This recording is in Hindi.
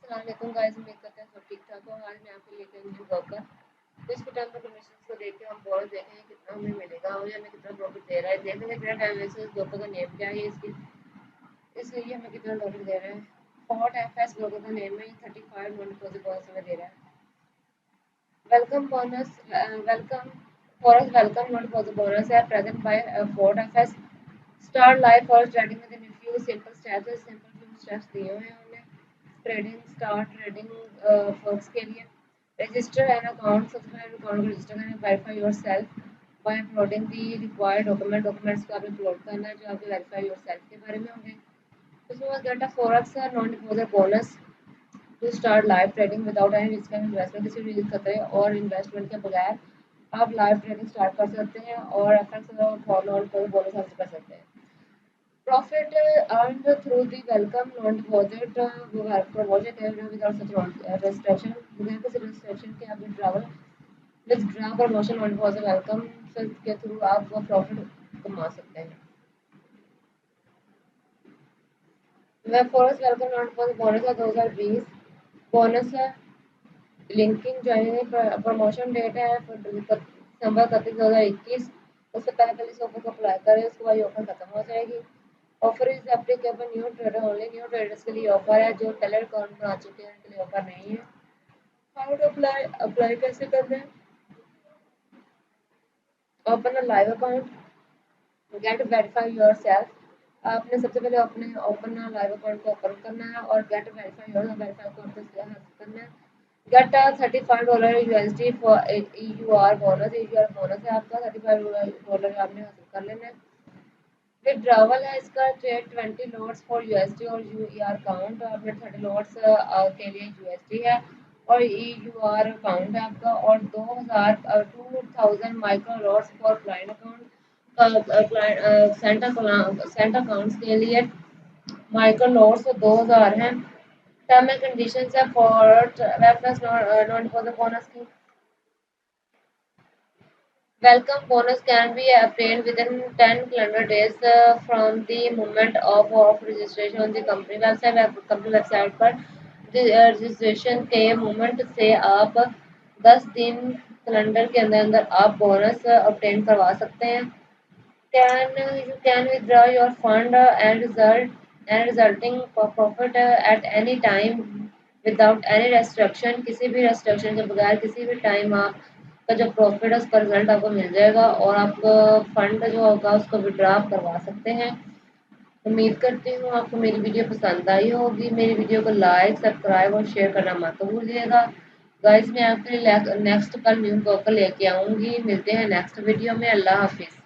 अस्सलामुअलैकुम गाइस, उम्मीद करते हैं सब ठीक ठाक हो। आज मैं आपके लेके आई हूँ वर्कर। तो इसके टाइम पर कमीशन को देख के हम बोनस देखेंगे कितना हमें मिलेगा और ये हमें कितना प्रॉफिट दे रहा है। देखेंगे बिना टाइम वेस्ट ब्रोकर का नेम क्या है, इसकी इसलिए हमें कितना प्रॉफिट दे रहा है। फॉर्ट एफएस ब्रोकर का नेम है। 35 नॉन डिपॉजिट बोनस हमें दे रहा है। Welcome bonus, welcome forex welcome non deposit bonus है present by Fort FS. Start live forex trading within few simple steps. Simple few steps दिए हुए हैं उन्होंने ट्रेडिंग स्टार्ट ट्रेडिंग फॉरेक्स के लिए। रजिस्टर एन अकाउंट, सबसे पहले अकाउंट को रजिस्टर करें। Verify yourself by uploading the required documents को आपने अपलोड करना है जो आपके वेरीफाई योरसेल्फ के बारे में होंगे। उसके बाद get a forex non deposit bonus to start live trading without any risk and investment. किसी भी खतरे और इन्वेस्टमेंट के बगैर आप लाइव ट्रेडिंग स्टार्ट कर सकते हैं और एफएक्स और नॉन डिपॉजिट बोनस हासिल कर सकते हैं। Profit earned through the welcome non-deposit promotion without such restriction. बिना किसी restriction के आप withdraw promotion non-deposit welcome के थ्रू आप वो प्रॉफिट कमा सकते हैं। Web forex welcome non-deposit bonus है 2020 बोनस है। लिंकिंग ज्वाइनिंग प्रमोशन डेट है दिसंबर 31 2021। उससे पहले इस ऑफर को अप्लाई करें, उसके बाद ये ऑफर खत्म हो जाएगी। Offer is applicable new trader only. New traders के लिए ऑफर है, जो पहले अकाउंट बना चुके हैं उनके लिए ऑफर नहीं है। हाउ टू अप्लाई, अप्लाई कैसे करना है। Open a live account, get verify yourself. आपने सबसे पहले अपने ओपन लाइव अकाउंट को ओपन करना है और get verify your verify account को हासिल करना है। Get $35 USD for EUR bonus. EUR bonus है आपका $35 आपने हासिल कर लेना है। विड्रॉवल है इसका 20 लॉट्स फॉर यूएसडी और यूईआर काउंट। आपने 30 लॉट्स के लिए यूएसडी है और ईयूआर काउंट है आपका, और 2000 micro lots for client account. Cent accounts के लिए माइक्रो लॉट्स 2000 हैं। टर्म एंड कंडीशंस है for reference non deposit bonus की। Welcome bonus can be obtained within 10 calendar days from the moment of registration on the company website। Company website पर रजिस्ट्रेशन के मोमेंट से आप 10 दिन कैलेंडर के अंदर अंदर आप बोनस obtain करवा सकते हैं। You can withdraw your fund and resulting profit at any time without any restriction। किसी भी restriction के बगैर किसी भी टाइम आप का जो प्रॉफिट है उसका रिजल्ट आपको मिल जाएगा और आपका फंड जो होगा उसको विड्रॉ करवा सकते हैं। उम्मीद करती हूँ आपको मेरी वीडियो पसंद आई होगी। मेरी वीडियो को लाइक सब्सक्राइब और शेयर करना मत भूलिएगा। गाइस मैं आपके लिए नेक्स्ट कल न्यू ब्लॉग लेके आऊँगी। मिलते हैं नेक्स्ट वीडियो में। अल्लाह हाफिज़।